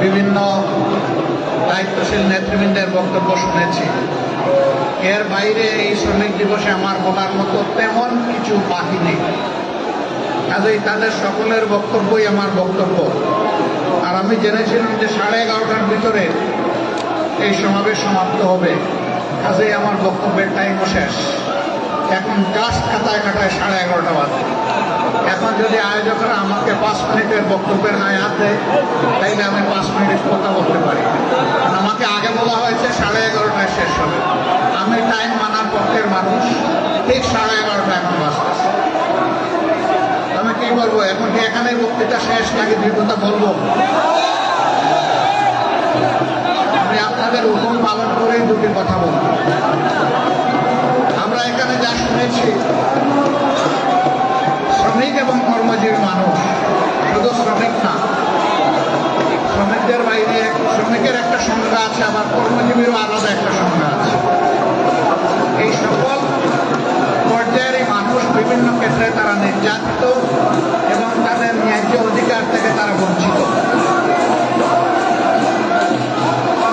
বিভিন্ন দায়িত্বশীল নেতৃবৃন্দের বক্তব্য শুনেছি। এর বাইরে এই শ্রমিক দিবসে আমার বলার মতো তেমন কিছু বাকি নেই। কাজেই তাদের সকলের বক্তব্যই আমার বক্তব্য। আর আমি জেনেছিলাম যে 11:30টার ভিতরে এই সমাবেশ সমাপ্ত হবে, কাজেই আমার বক্তব্যের টাইমও শেষ। এখন জাস্ট খাতায় খাতায় 11:30 বাজে। এখন যদি আয়োজকরা আমাকে 5 মিনিটের বক্তব্যের হায়াত দেয়, তাইলে আমি 5 মিনিট কথা বলতে পারি। আমাকে আগে বলা হয়েছে 11:30টায় শেষ হবে। আমি টাইম মানার পক্ষের মানুষ। ঠিক 11:30 এখন বাজতেছে। আমি কি বলবো? এখন কি এখানে বক্তৃতা শেষ নাকি দুই কথা বলবো? আমি আপনাদের হুকুম পালন করেই দুটি কথা বলবো। আমরা এখানে যা শুনেছি, শ্রমিক এবং কর্মজীবী মানুষ, শুধু শ্রমিক না, শ্রমিকদের বাইরে শ্রমিকের একটা সংজ্ঞা আছে, আবার কর্মজীবীরও আলাদা একটা সংজ্ঞা আছে। এই সকল পর্যায়ের মানুষ বিভিন্ন ক্ষেত্রে তারা নির্যাতিত এবং তাদের ন্যায্য অধিকার থেকে তারা বঞ্চিত।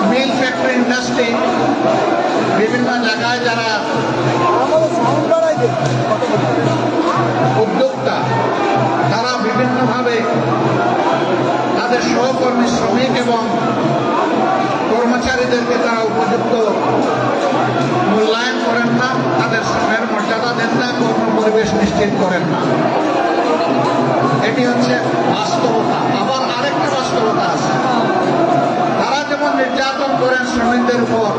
মিল ফ্যাক্টরি ইন্ডাস্ট্রি বিভিন্ন জায়গায় যারা উদ্যোক্তা, তারা বিভিন্নভাবে তাদের সহকর্মী শ্রমিক এবং কর্মচারীদেরকে তারা উপযুক্ত মূল্যায়ন করেন না, তাদের শ্রমের মর্যাদা দেন না, কর্ম পরিবেশ নিশ্চিত করেন না। এটি হচ্ছে বাস্তবতা। আবার আরেকটা বাস্তবতা আছে, তারা যেমন নির্যাতন করেন শ্রমিকদের উপর,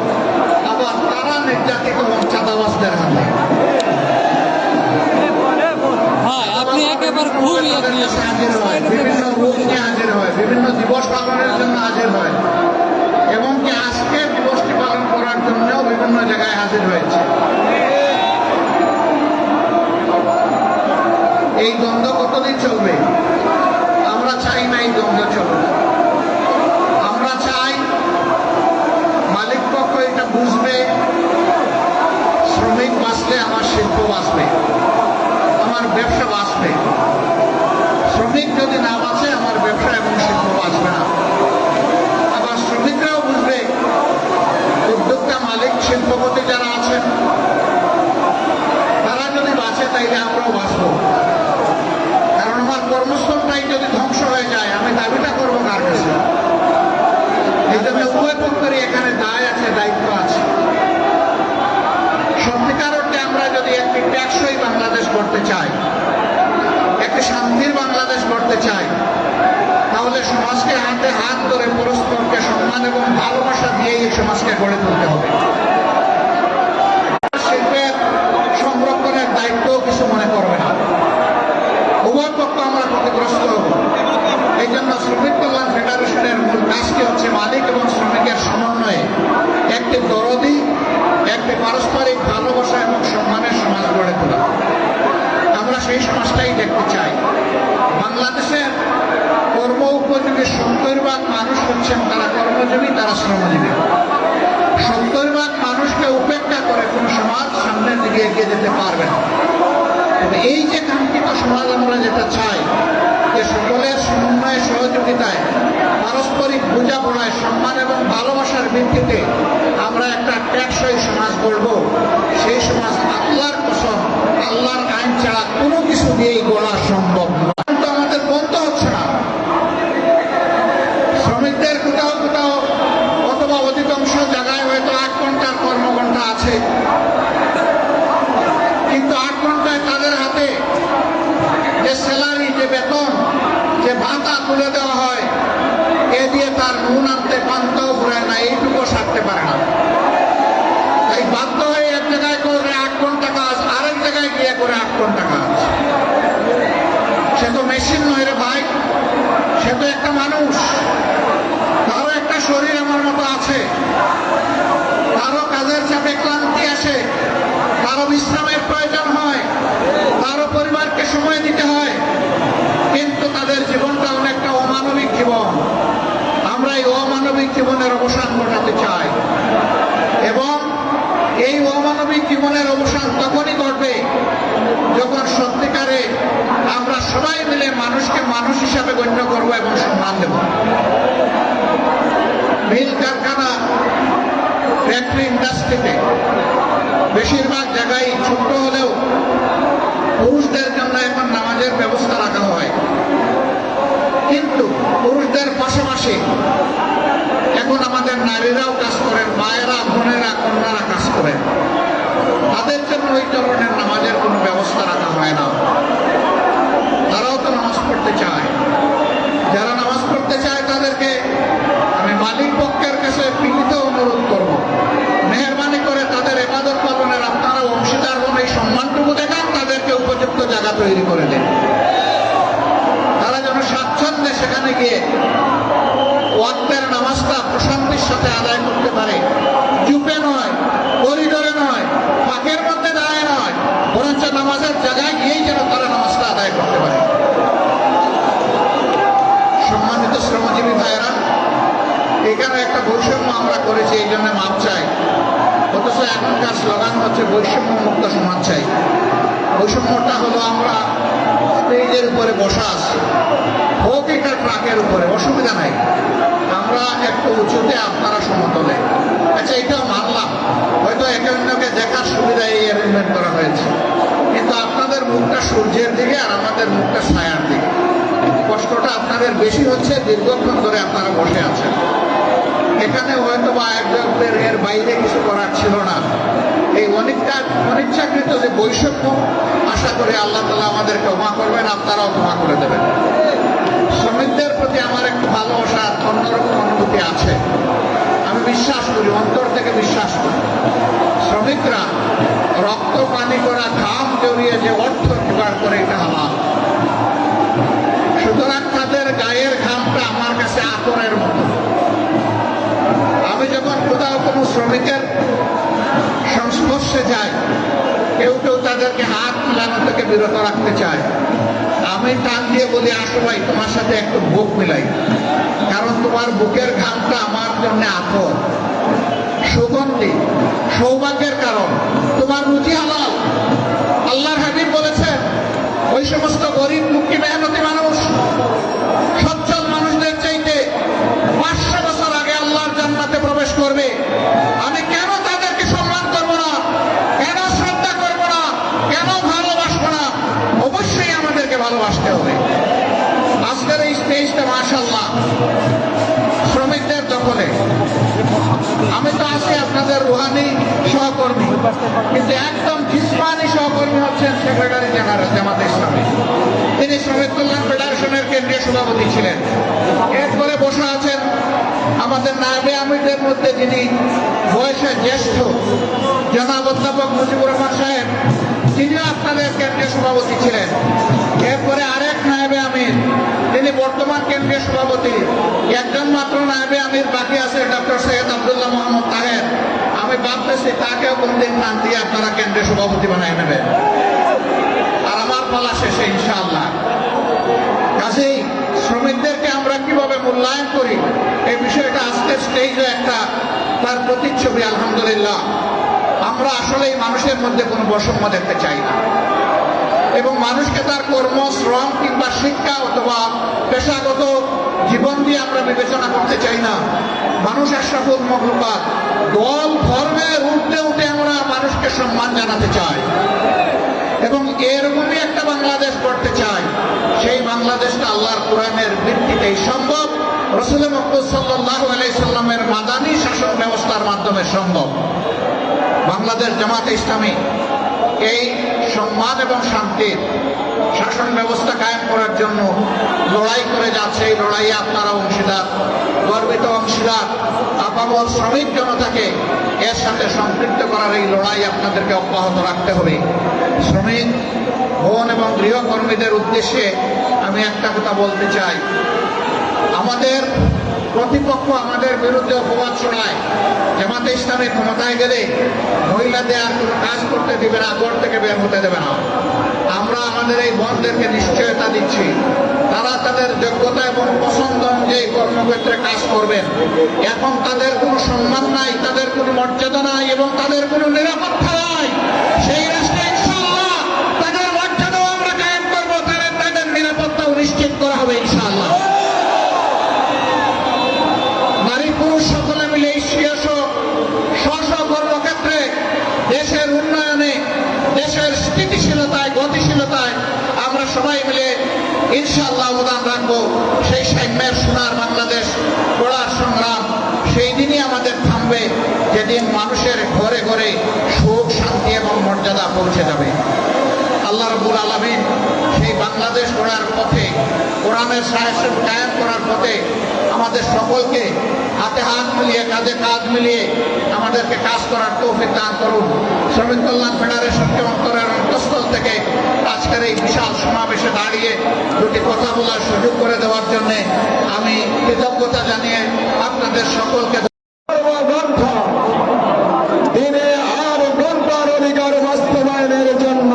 আবার তারা নির্যাতিত এবং চাঁদাবাজদের হাতে। বিভিন্ন রূপ নিয়ে হাজির হয়, বিভিন্ন দিবস পালনের জন্য হাজির হয়, এবং কি আজকে দিবসটি পালন করার জন্যও বিভিন্ন জায়গায় হাজির হয়েছে। এই দ্বন্দ্ব কতদিন চলবে? আমরা চাই না এই দ্বন্দ্ব চলবে। আমরা চাই মালিক পক্ষ এটা বুঝবে, শ্রমিক বাঁচলে আমার শিল্প বাঁচবে, আমার ব্যবসা বাঁচবে। শ্রমিক যদি না বাঁচে, আমার ব্যবসা এবং শিল্প বাঁচবে না। আবার শ্রমিকরাও বুঝবে, উদ্যোক্তা, মালিক, শিল্পপতি যারা আছেন, তারা যদি বাঁচে তাইলে আমরাও বাঁচব। কারণ আমার কর্মস্থলটাই যদি ধ্বংস হয়ে যায়, আমি দাবিটা করবো কার কাছে? এই জন্য উভয় পক্ষেরই এখানে দায় আছে, দায়িত্ব আছে। সত্যিকার অর্থে আমরা যদি একটি টেকসই বাংলাদেশ করতে চাই, একটি শান্তির বাংলাদেশ করতে চাই, তাহলে সমাজকে হাতে হাত ধরে পরস্পরকে সম্মান এবং ভালোবাসা দিয়ে এই সমাজকে গড়ে তুলতে হবে। শিল্পের সংরক্ষণের দায়িত্ব কিছু মনে করবে না। উভয় পক্ষ আমরা ক্ষতিগ্রস্ত হব। এই জন্য শ্রমিক কল্যাণ ফেডারেশনের মূল কাজটি হচ্ছে মালিক এবং শ্রমিকের সমন্বয়ে একটি দরদি, একটি পারস্পরিক ভালোবাসা এবং সম্মানের সমাজ গড়ে তোলা। আমরা সেই সমাজটাই দেখতে চাই। বাংলাদেশের কর্ম উপযোগী 70% মানুষ হচ্ছেন তারা কর্মজীবী, তারা শ্রমজীবী। 70% মানুষকে উপেক্ষা করে কোন সমাজ সামনের দিকে এগিয়ে যেতে পারবে না। তবে এই যে কাঙ্ক্ষিত সমাজ আমরা যেটা চাই, যে সকলের সমন্বয়ে, সহযোগিতায়, পারস্পরিক বোঝাপড়ায়, সম্মান এবং ভালোবাসার ভিত্তিতে আমরা একটা টেকসই সমাজ গড়ব, সেই সমাজ আল্লাহর কসম, আল্লাহর আইন ছাড়া কোনো কিছু দিয়েই গড়া সম্ভব নয়। কিন্তু আমাদের বন্ধ হচ্ছে না। শ্রমিকদের কোথাও কোথাও অথবা অধিকাংশ জায়গায় হয়তো 8 ঘন্টার কর্মঘণ্টা আছে, কিন্তু 8 ঘন্টায় তাদের হাতে যে স্যালারি, যে বেতন, যে ভাতা তুলে দেওয়া হয়, এ দিয়ে তার নুন আনতে পান্তাও ঘুরায় না, এইটুকু সারতে পারে না। তাই বাধ্য হয়ে এক জায়গায় করে 8 ঘন্টা কাজ, আরেক জায়গায় গিয়ে করে 8 ঘন্টা কাজ। সে তো মেশিন নয় রে ভাই, সে তো একটা মানুষ। তারও একটা শরীর আমার মতো আছে, তারও কাজের চাপে ক্লান্তি আসে, তারও বিশ্রামের প্রয়োজন হয়, তারও পরিবারকে সময় দিতে হয়, কিন্তু তাদের জীবনটা অনেকটা অমানবিক জীবন। আমরা এই অমানবিক জীবনের অবসান ঘটাতে চাই, এবং এই অমানবিক জীবনের অবসান তখনই ঘটবে যখন সত্যিকারে আমরা সবাই মিলে মানুষকে মানুষ হিসাবে গণ্য করব এবং সম্মান দেব। মিল কারখানা, ফ্যাক্টরি, ইন্ডাস্ট্রিতে বেশিরভাগ জায়গায় ছোট হলেও পুরুষদের জন্য এখন নামাজের ব্যবস্থা রাখা হয়। কিন্তু পুরুষদের পাশাপাশি এখন আমাদের নারীরাও কাজ করেন, মায়েরা, বোনেরা, কন্যারা কাজ করেন। তাদের জন্য ওই ধরনের নামাজের কোনো ব্যবস্থা রাখা হয় না। তারাও তো নামাজ পড়তে চায়। যারা নামাজ পড়তে চায় তাদেরকে আমি মালিক পক্ষের কাছে বিনীত অনুরোধ করব, মেহরবানি করে তাদের ইবাদত পালনের আপনারা অংশীদার হন, এই সম্মানটুকু দেখান, তাদেরকে উপযুক্ত জায়গা তৈরি করে দেন। তারা যেন স্বাচ্ছন্দ্যে সেখানে গিয়ে ওয়াক্তের নামাজটা প্রশান্তির সাথে আদায় করতে পারে। চুপে নয়, করিডোরে নয়, ফাঁকের মধ্যে দাঁড়ায় নয়, বরঞ্চ নামাজের জায়গায় গিয়েই যেন তারা নামাজটা আদায় করতে পারে। সম্মানিত শ্রমজীবী ভাইয়েরা, এখানে একটা বৈষম্য আমরা করেছি, এই জন্য মাপ চাই। অথচ এখনকার স্লোগান হচ্ছে বৈষম্য মুক্ত সমাজ চাই। বৈষম্যটা হলো আমরা স্টেজের উপরে বসা আছি, হোক এটা ট্রাকের উপরে, অসুবিধা নাই, আমরা একটু উঁচুতে, আপনারা সমতলে। আচ্ছা, এটাও মানলাম, হয়তো একে অন্যকে দেখার সুবিধায় এই অ্যারেঞ্জমেন্ট করা হয়েছে, কিন্তু আপনাদের মুখটা সূর্যের দিকে আর আমাদের মুখটা ছায়ার দিকে। কষ্টটা আপনাদের বেশি হচ্ছে, দীর্ঘক্ষণ ধরে আপনারা বসে আছেন। এখানে হয়তো বা একজনের এর বাইরে কিছু করার ছিল না। এই অনিচ্ছাকৃত যে বৈষম্য, আশা করি আল্লাহ তাআলা আমাদেরকে ক্ষমা করবেন, আপনারাও ক্ষমা করে দেবেন। শ্রমিকদের প্রতি আমার একটু ভালোবাসা, অন্যরকম অনুভূতি আছে। আমি বিশ্বাস করি, অন্তর থেকে বিশ্বাস করি, শ্রমিকরা রক্ত পানি করা, ঘাম জড়িয়ে যে অর্থ জোগাড় করে, এটা হালাল। সুতরাং তাদের গায়ের ঘামটা আমার কাছে আতরের মতো। আমি যখন কোথাও কোনো শ্রমিকের সংস্পর্শে যাই, কেউ কেউ তাদেরকে হাত মিলানো থেকে বিরত রাখতে চায়, আমি টান দিয়ে বলি, আসো ভাই, তোমার সাথে একটু বুক মিলাই, কারণ তোমার বুকের ঘামটা আমার জন্য আতর, সুগন্ধি, সৌভাগ্যের কারণ, তোমার রুচি হালাল। আল্লাহর হাবিব বলেছেন, ওই সমস্ত গরিব, দুঃখী, মেহনতি মানুষ সচ্ছল মানুষদের চাইতে 500 বছর আগে আল্লাহর জান্নাতে প্রবেশ করবে। আমি কেন তাদেরকে সম্মান করব না, কেন শ্রদ্ধা করব না, কেন ভালোবাসবো না? অবশ্যই আমাদেরকে ভালোবাসতে হবে। আজকের এই স্টেজটা মাশাআল্লাহ শ্রমিকদের দখলে। আমি তো আছি আপনাদের রুহানি সহকর্মী, কিন্তু একদম জিসমানি সহকর্মী হচ্ছেন সেক্রেটারি জেনারেল জামাতে ইসলামী। তিনি শ্রমিক কল্যাণ ফেডারেশনের কেন্দ্রীয় সভাপতি ছিলেন। এরপরে বসে আছেন আমাদের নায়েবে আমিরদের মধ্যে যিনি বয়সে জ্যেষ্ঠ, জনাব অধ্যাপক মুজিবুর রহমান সাহেব, তিনিও আপনাদের কেন্দ্রীয় সভাপতি ছিলেন। এরপরে আরেক নায়েবে আমির, তিনি বর্তমান কেন্দ্রীয় সভাপতি। একজন মাত্র নায়েবে আমির বাকি আছে, ডক্টর সৈয়দ আব্দুল্লাহ মোহাম্মদ তাহের। আমি ভাবতেছি তাকেও কোনদিন নাম দিয়ে আপনারা কেন্দ্রীয় সভাপতি বানায় নেবেন, আর আমার পালা শেষে ইনশাআল্লাহ। কাজেই শ্রমিকদেরকে আমরা কিভাবে মূল্যায়ন করি, এই বিষয়টা আজকের স্টেজে একটা তার প্রতিচ্ছবি। আলহামদুলিল্লাহ, আমরা আসলে মানুষের মধ্যে কোনো বৈষম্য দেখতে চাই না, এবং মানুষকে তার কর্ম, শ্রম কিংবা শিক্ষা অথবা পেশাগত জীবন দিয়ে আমরা বিবেচনা করতে চাই না। মানুষ আশরাফুল মাখলুকাত, দল ধর্মের ঊর্ধ্বে উঠে আমরা মানুষকে সম্মান জানাতে চাই, এবং এরকমই একটা বাংলাদেশ করতে চাই। সেই বাংলাদেশটা আল্লাহর কোরআনের ভিত্তিতেই সম্ভব, রাসূল মুহাম্মদ সাল্লাল্লাহু আলাইহি সাল্লামের মাদানী শাসন ব্যবস্থার মাধ্যমে সম্ভব। বাংলাদেশ জামাতে ইসলামী এই সম্মান এবং শান্তির শাসন ব্যবস্থা কায়েম করার জন্য লড়াই করে যাচ্ছে। এই লড়াইয়ে আপনারা অংশীদার, গর্বিত অংশীদার। আপামর শ্রমিক জনতাকে এর সাথে সম্পৃক্ত করার এই লড়াই আপনাদেরকে অব্যাহত রাখতে হবে। শ্রমিক বোন এবং গৃহকর্মীদের উদ্দেশ্যে আমি একটা কথা বলতে চাই, আমাদের প্রতিপক্ষ আমাদের বিরুদ্ধে অপবাদ শোনায়, জামাতে ইসলামী ক্ষমতায় গেলে মহিলাদের আর কোনো কাজ করতে দিবে না, ঘর থেকে বের হতে দেবে না। আমরা আমাদের এই বোনদেরকে নিশ্চয়তা দিচ্ছি, তারা তাদের যোগ্যতা এবং পছন্দ অনুযায়ী কর্মক্ষেত্রে কাজ করবেন। এখন তাদের কোনো সম্মান নাই, তাদের কোনো মর্যাদা নাই, এবং তাদের কোনো নিরাপত্তা নাই। সেই রাষ্ট্রে ইনশাআল্লাহ তাদের মর্যাদাও আমরা কায়েম করবো, তাদের নিরাপত্তাও নিশ্চিত করা হবে ইনশাআল্লাহ। নারী পুরুষ ইনশাআল্লাহ অবদান রাখবো। সেই সাম্যের সোনার বাংলাদেশ গড়ার সংগ্রাম সেই দিনই আমাদের থামবে, যেদিন মানুষের ঘরে ঘরে সুখ, শান্তি এবং মর্যাদা পৌঁছে যাবে। আল্লাহ রাব্বুল আলামিন সেই বাংলাদেশ গড়ার পথে, কোরআনের শাসন কায়েম করার পথে আমাদের সকলকে হাতে হাত মিলিয়ে, কাঁধে কাঁধ মিলিয়ে আমাদেরকে কাজ করার তৌফিক দান করুন। শ্রমিক কল্যাণ ফেডারেশনকে অন্তরের অন্তঃস্থল থেকে আজকের এই বিশাল সমাবেশে দাঁড়িয়ে দুটি কথা বলার সুযোগ করে দেওয়ার জন্য আমি কৃতজ্ঞতা জানিয়ে আপনাদের সকলকে দিনে আর ঘন্টার অধিকার বাস্তবায়নের জন্য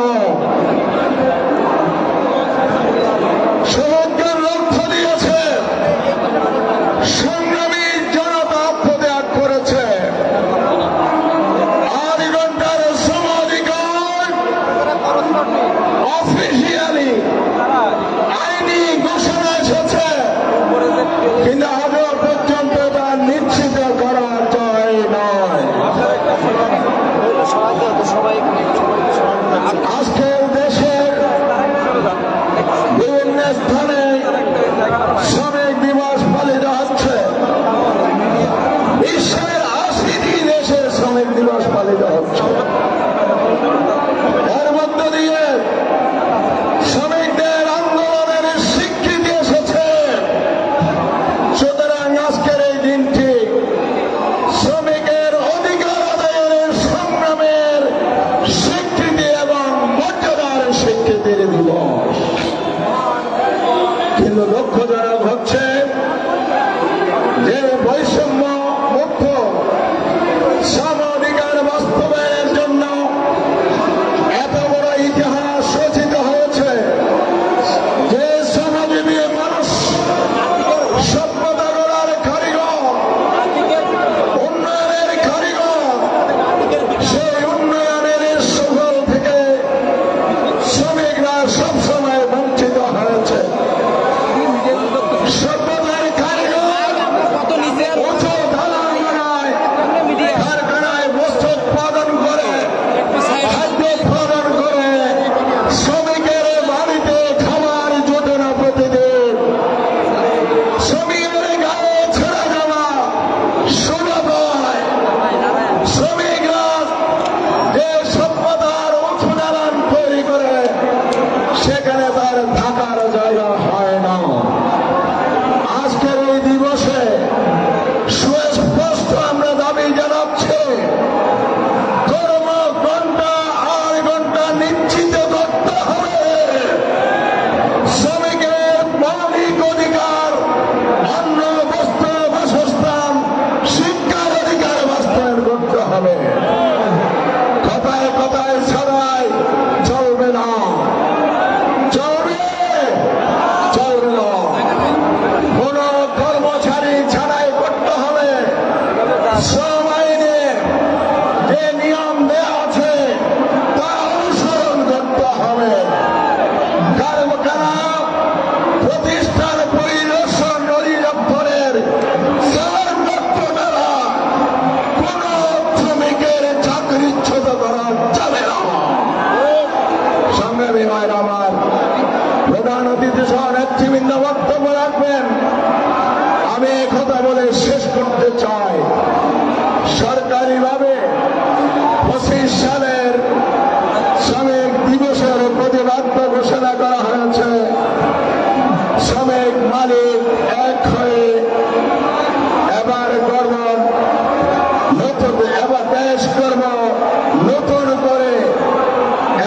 সমগ্র লক্ষ্য দিয়েছে, সংগ্রামী জনতা আত্মত্যাগ করেছে। 8 ঘন্টার সমাধিকার অফিসিয়ালি আইনি ঘোষণা এসেছে, কিন্তু আজও পর্যন্ত তা নিশ্চিত করা যায় নয়। আজকে দেশের বিভিন্ন স্থানে শ্রমিক দিবস পালিত হচ্ছে। বিশ্বের 80টি দেশে শ্রমিক দিবস পালিত হচ্ছে। এর মধ্য দিয়ে শ্রমিকদের আন্দোলনের স্বীকৃতি এসেছে। সুতরাং আজকের এই দিনটি শ্রমিকের অধিকার আদায়ের সংগ্রামের স্বীকৃতি এবং মর্যাদার স্বীকৃতির দিবস। কিন্তু দুঃখজনক হচ্ছে যে বৈষম্য মুক্ত শ্রম অধিকার বাস্তবায়নের জন্য এত বড় ইতিহাস রচিত হয়েছে, যে শ্রমজীবী মানুষ সভ্যতা গড়ার কারিগর, উন্নয়নের কারিগর, সেই উন্নয়নের সুফল থেকে শ্রমিকরা সবসময় বঞ্চিত হয়েছে। সভ্যতার কারিগর উঁচু দালান বানায়, কারখানায় বস্ত্র উৎপাদন করে, খাদ্য উৎপাদন করে, শ্রমিকের বাড়িতে খাবার জোটে না প্রতিদিন। শ্রমিকের গায়ে ছেড়ে যাওয়া সোজা পায়। শ্রমিকরা যে সভ্যতার উঁচু দালান তৈরি করে, সেখানে তার থাকার জায়গা হয় না। আজকের এই দিবসে সুস্পষ্ট আমরা দাবি জানাচ্ছি, কর্ম ঘন্টা 8 ঘন্টা নিশ্চিত করতে হবে। শ্রমিকের মৌলিক অধিকার, অন্ন, বস্ত্র, বাসস্থান, শিক্ষার অধিকার বাস্তবায়ন করতে হবে। কথায় কথায় ছাড়াই চলবে না, চলবে চলবে না। কোন কর্মচারী ছাড়াই করতে হবে। শ্রম আইনে যে নিয়ম দেওয়া আছে তা অনুসরণ করতে হবে। কারখানা প্রতিষ্ঠান পরিদর্শন অধিদপ্তরের ছাড়পত্র দ্বারা কোন শ্রমিকের চাকরিচ্যুত করা যাবে না। সংগ্রামী ভাইরা আমার, প্রধান অতিথি সহ নেতৃবৃন্দ বক্তব্য রাখবেন। আমি কথা বলে শেষ করতে চাই, সরকারিভাবে 25 সালের শ্রমিক দিবসের প্রতিবাদ্য ঘোষণা করা হয়েছে। শ্রমিক মালিক এক হয়ে এবার গর্ব নতুন, এবার দেশ গর্ব নতুন করে,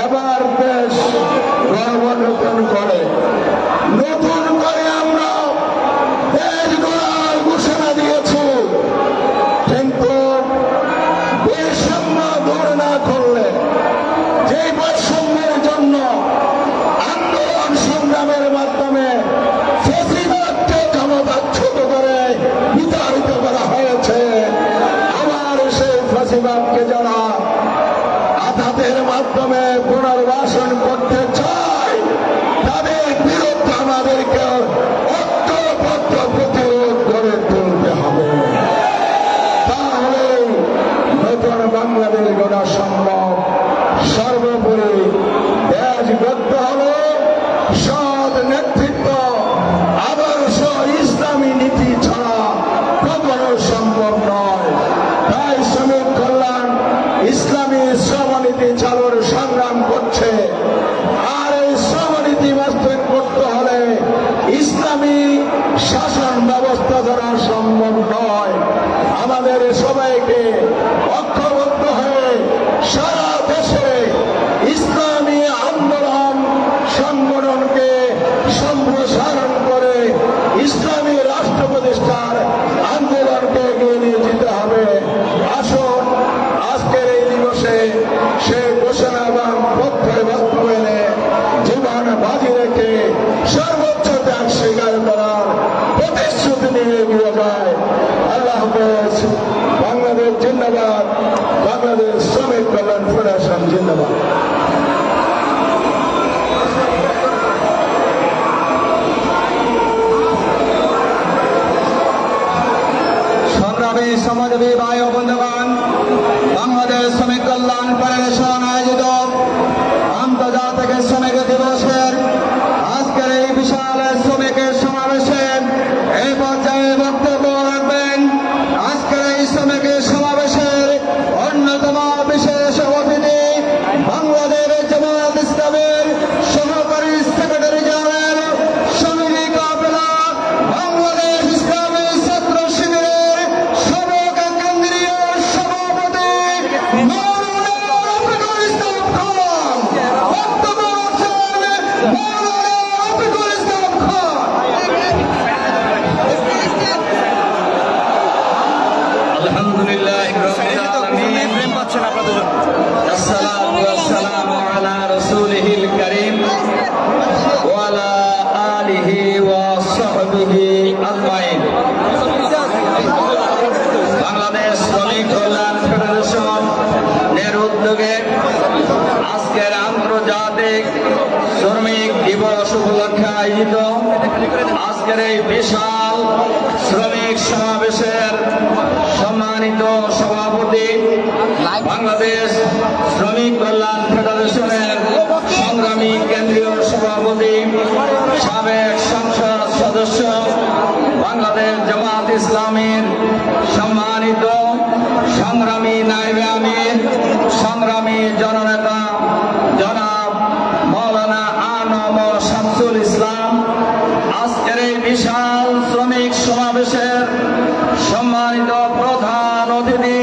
এবার দেশ গর্ব নতুন করে, নতুন করে আমরা দেশ গড়ার ঘোষণা দিয়েছি। কিন্তু ব্যবস্থা দ্বারা সম্ভব নয়। আমাদের সবাইকে ঐক্যবদ্ধ হয়ে সারা দেশে ইসলামী আন্দোলন সংগঠনকে সম্প্রসারণ করে ইসলামী রাষ্ট্র প্রতিষ্ঠার আন্দোলনকে এগিয়ে নিয়ে যেতে হবে। আসুন আজকের এই দিবসে সে ঘোষণা এবং পক্ষের বাস্তবায়নে জীবন বাজি রেখে সর্বোচ্চ ত্যাগ স্বীকার করার প্রতিশ্রুতি নিয়ে এগিয়ে যায়। আল্লাহ হাফেজ। বাংলাদেশ জিন্দাবাদ। বাংলাদেশ শ্রমিক কল্যাণ ফেডারেশন জিন্দাবাদ। সংগ্রামী সমাজবী ভাই ও বন্ধুগণ, বাংলাদেশ শ্রমিক কল্যাণ ফেডারেশন আয়োজিত আন্তর্জাতিক শ্রমিক দিবসের আজকের এই বিশাল শ্রমিকের সমাবেশে এই পর্যায়ে বক্তব্য রাখবেন আজকের এই শ্রমিকের সমাবেশের অন্যতম বিশেষ অতিথি বাংলাদেশ জামাত ইসলামের সহকারী সেক্রেটারি জেনারেল শ্রমিক কাফেলা বাংলাদেশ ইসলামী ছাত্র শিবিরের সাবেক কেন্দ্রীয় সভাপতি মাওলানা রফিকুল ইসলাম খান। বক্তব্য রাখছেন মাওলানা রফিকুল ইসলাম খান। আলহামদুলিল্লাহ রাব্বিল আলামিন। আসসালাতু ওয়াসসালামু আলা রাসূলিহিল কারীম ওয়া আলা আলিহি ওয়া সাহবিহি আজমাইন। বাংলাদেশ শ্রমিক কল্যাণ ফেডারেশন এর উদ্যোগে আজকের আন্তর্জাতিক শ্রমিক দিবস উপলক্ষে আয়োজিত আজকের এই বিশাল শ্রমিক সমাবেশের সম্মানিত সভাপতি বাংলাদেশ শ্রমিক কল্যাণ ফেডারেশনের সংগ্রামী কেন্দ্রীয় সভাপতি সাবেক সংসদ সদস্য বাংলাদেশ জামাত ইসলামীর সম্মানিত সংগ্রামী নায়েবে আমির সংগ্রামী জননেতা জনাব মাওলানা আনম শামসুল ইসলাম, আজকের এই বিশাল শ্রমিক সমাবেশের সম্মানিত প্রধান অতিথি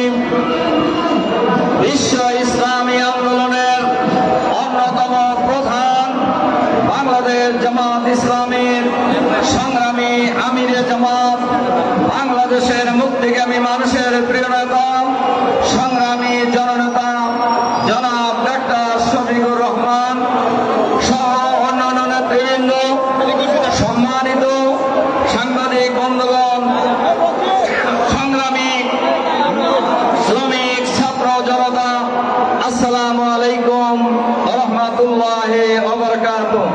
বিশ্ব ইসলামী আন্দোলনের অন্যতম প্রধান বাংলাদেশ জামাত ইসলামীর সংগ্রামী আমিরে জামাত, বাংলাদেশের মুক্তিগামী মানুষের প্রিয় নেতা সংগ্রামী জননেতা জনাব ডাক্তার শফিকুর রহমান সহ অন্যান্য নেতৃবৃন্দ, সম্মানিত সাংবাদিক বন্ধুগণ, সংগ্রামী শ্রমিক ছাত্র জনতা, আসসালামু আলাইকুম ওয়া রাহমাতুল্লাহি ওয়া বারাকাতুহু।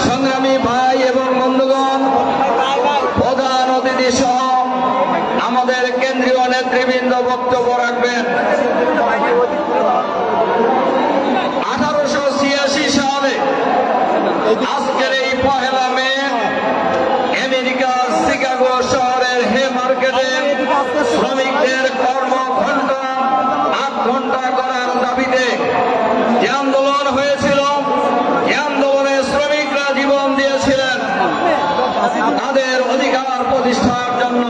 সংগ্রামী ভাই এবং বন্ধুগণ, প্রধান অতিথি সহ আমাদের কেন্দ্রীয় নেতৃবৃন্দ বক্তব্য রাখবেন। 1886 সালে আজকের এই 1 মে আমেরিকার শিকাগো শহরের হে মার্কেটে শ্রমিকদের কর্মঘণ্টা 8 ঘন্টা করার দাবিতে যে আন্দোলন হয়েছিল, এই আন্দোলনে শ্রমিকরা জীবন দিয়েছিলেন তাদের অধিকার প্রতিষ্ঠার জন্য।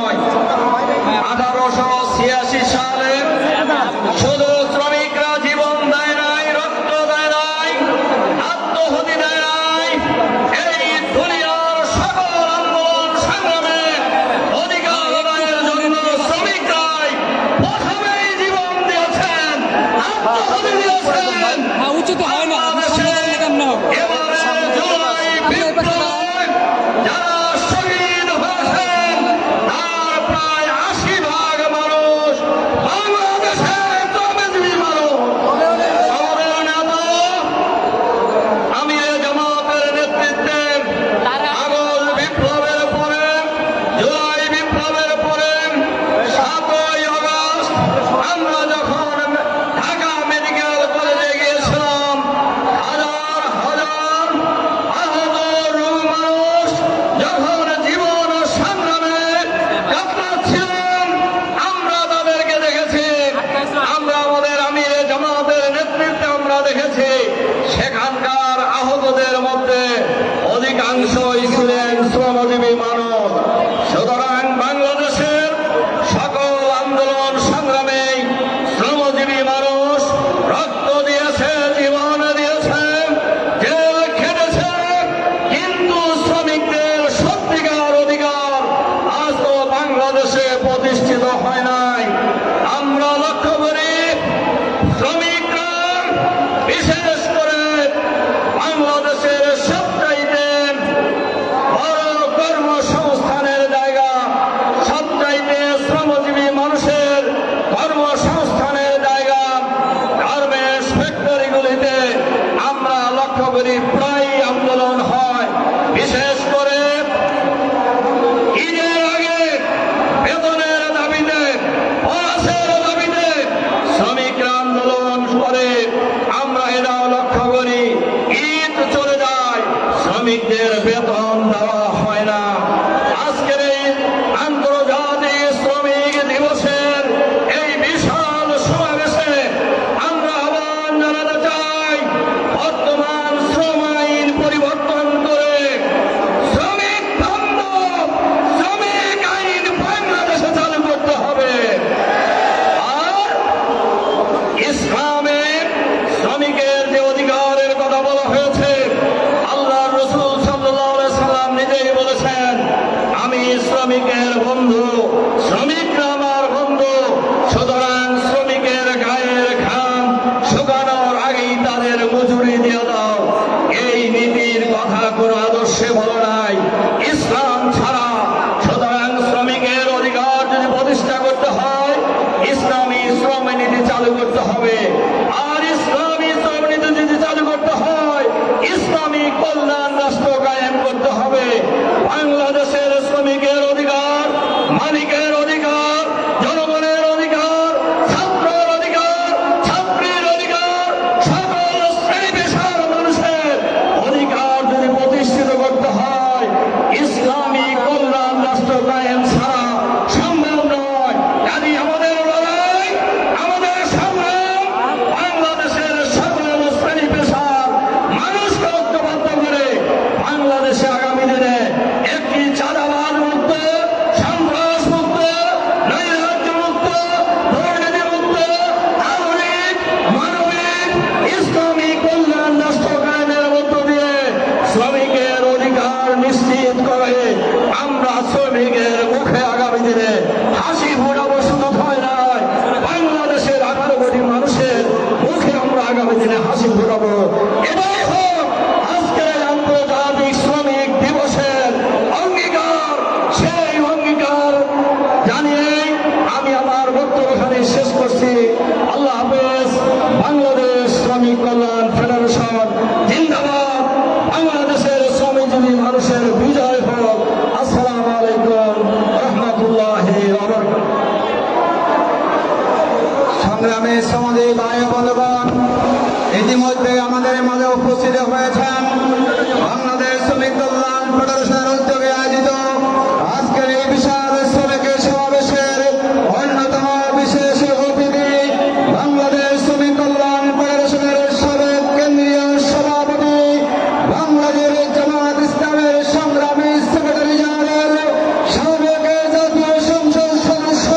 1886 সালে শুধু শ্রমিকরা জীবন দেয় নাই, রক্ত দেয় নাই, আত্মহতি দেয় নাই, এই দুনিয়ার সকল আন্দোলন সংগ্রামে অধিকার আদায়ের জন্য শ্রমিকরাই প্রথমেই জীবন দিয়েছেন, আত্মহতি দিয়েছেন। উচিত হয় না, কেমন হবে? এবারে জুলাই বিপ্লবে যারা শহীদ হয়েছেন বাংলাদেশে প্রতিষ্ঠিত হয় নাই। আমরা লক্ষ্য করি শ্রমিকরা বিশেষ করে বাংলাদেশের সবচাইতে বড় কর্মসংস্থানের জায়গা, সবচাইতে শ্রমজীবী মানুষের কর্মসংস্থানের জায়গা গার্মেন্টস ফ্যাক্টরিগুলিতে আমরা লক্ষ্য করি প্রায় আন্দোলন হয়। বিশেষ করে ঈদের আগে বেতনের দাবিতে, বোনাসের দাবিতে শ্রমিকরা আন্দোলন করে। আমরা এটাও লক্ষ্য করি ঈদ চলে যায়, শ্রমিকদের বেতন দেওয়া হয় না। আজকের এই আন্তর্জাতিক শ্রমিক দিবসের এই বিশাল সমাবেশে আমরা আহ্বান জানাতে চাই, বর্তমান শ্রম আইন পরিবর্তন করে শ্রমিক বান্ধব শ্রমিক আইন বাংলাদেশে চালু করতে হবে। আর ইসলামে শ্রমিকের যে অধিকারের কথা বলা হয়েছে, আল্লাহ রসুল সাল্লাল্লাহু আলাইহি সাল্লাম নিজেই বলেছেন, আমি শ্রমিকের বন্ধু, শ্রমিকরা আমার বন্ধু। সুতরাং শ্রমিকের গায়ের ঘাম শুকানোর আগেই তাদের মজুরি দিয়ে দাও। এই নীতির কথা কোনো আদর্শে বলা নাই ইসলাম ছাড়া। সুতরাং শ্রমিকের অধিকার যদি প্রতিষ্ঠা করতে হয়, ইসলামী শ্রম নীতি চালু করতে হবে। আর ইসলামী শ্রম নীতি যদি চালু করতে হয়, ইসলামী কল্যাণ রাষ্ট্র কায়েম করতে হবে। বাংলাদেশের শ্রমিকের অধিকার, মালিকের অধিকার, জনগণের অধিকার, ছাত্রের অধিকার, ছাত্রীর অধিকার, সকল শ্রেণী পেশার মানুষের অধিকার যদি প্রতিষ্ঠিত করতে হয়, ইসলামী কল্যাণ রাষ্ট্র কায়েম ছাড়া সম্ভব নয়। কাজেই আমাদের লড়াই, আমাদের সংগ্রাম বাংলাদেশের সকল শ্রেণী পেশার মানুষকে ঐক্যবদ্ধ করে বাংলাদেশে আগামী দিনে একটি চাঁদাবাদ মুক্ত, সন্ত্রাস মুক্ত, নৈরাজ্য মুক্ত, দুর্নীতি মুক্ত, আধুনিক মানবিক ইসলামী কল্যাণ রাষ্ট্র কায়েমের মধ্য দিয়ে শ্রমিকের অধিকার নিশ্চিত করে আমরা শ্রমিকের মুখে আগামী দিনে হাসি ফোটাবো। শুধু হয় নয়, বাংলাদেশের 18 কোটি মানুষের মুখে আমরা আগামী দিনে হাসি ফোটাবো। এটাই হোক আজকের আন্তর্জাতিক শ্রমিক দিবসের অঙ্গীকার। সেই অঙ্গীকার জানিয়ে আমি আমার বক্তব্যখানি শেষ করছি। আল্লাহ হাফেজ। বাংলাদেশ শ্রমিক কল্যাণ ফেডারেশন জিন্দাবাদ। বাংলাদেশের শ্রমজীবী মানুষের বিজয় হোক। আসসালামু আলাইকুম রহমতুল্লাহি ওয়া বারাকাতুহু। সংগ্রামী শ্রমজীবী ভাই ও বন্ধুগণ, ইতিমধ্যে আমাদের মাঝে উপস্থিত হয়েছেন বাংলাদেশ শ্রমিক কল্যাণ ফেডারেশনের উদ্যোগে আয়োজিত আজকের এই বিশাল শ্রমিকের সমাবেশের অন্যতম বিশেষ অতিথি, বাংলাদেশ শ্রমিক কল্যাণ ফেডারেশনের সাবেক কেন্দ্রীয় সভাপতি, বাংলাদেশ জামাত ইসলামের সংগ্রামী সেক্রেটারি জেনারেল, সাবেক জাতীয় সংসদ সদস্য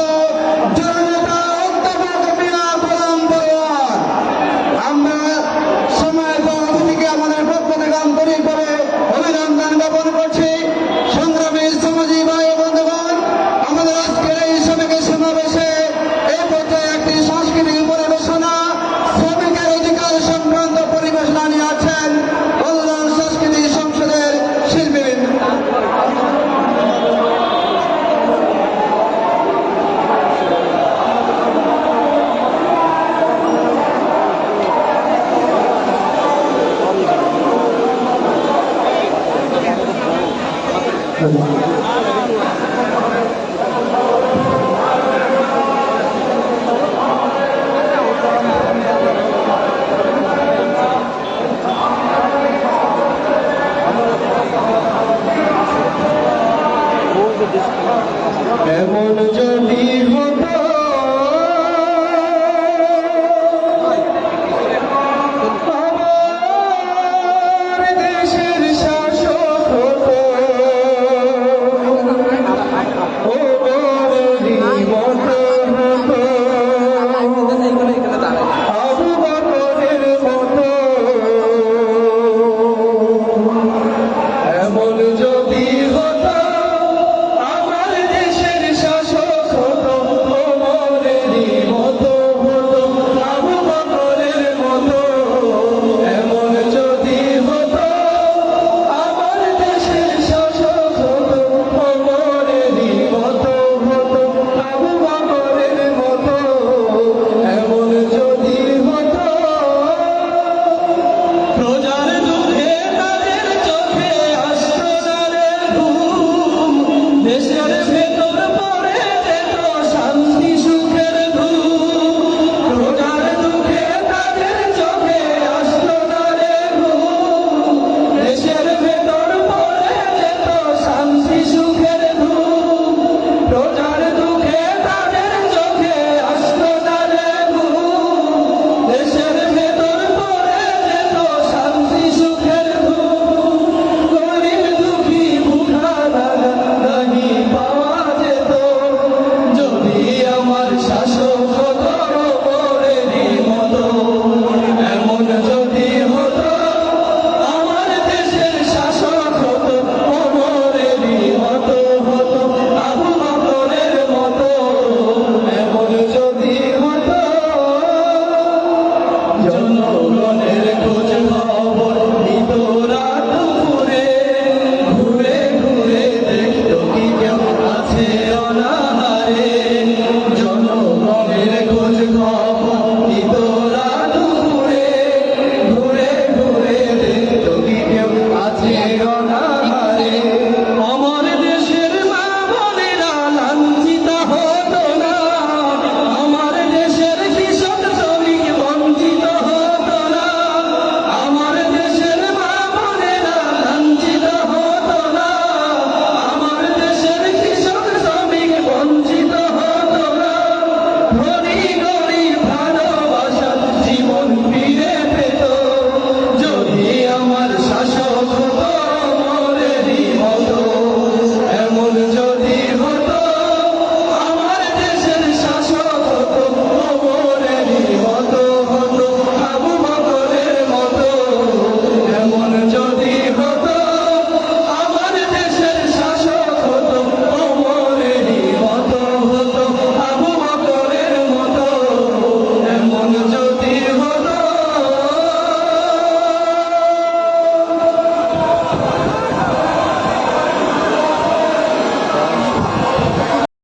জননেতা অধ্যাপক মিয়া গোলাম পরোয়ার। আমরা সময় অতিথিকে আমাদের পক্ষ থেকে আন্তরিকভাবে অভিনন্দন জ্ঞাপন করছি। সংগ্রামী শ্রমজীবী ভাই ও বন্ধুগণ, আমাদের আজকের এই শ্রমিকের সমাবেশে এই পর্যায়ে একটি সাংস্কৃতিক পরিবেশনা, শ্রমিকের অধিকার সংক্রান্ত পরিবেশনা নিয়ে আছেন কল্যাণ সাংস্কৃতিক সংসদের শিল্পীবৃন্দ। এমন যদি হতো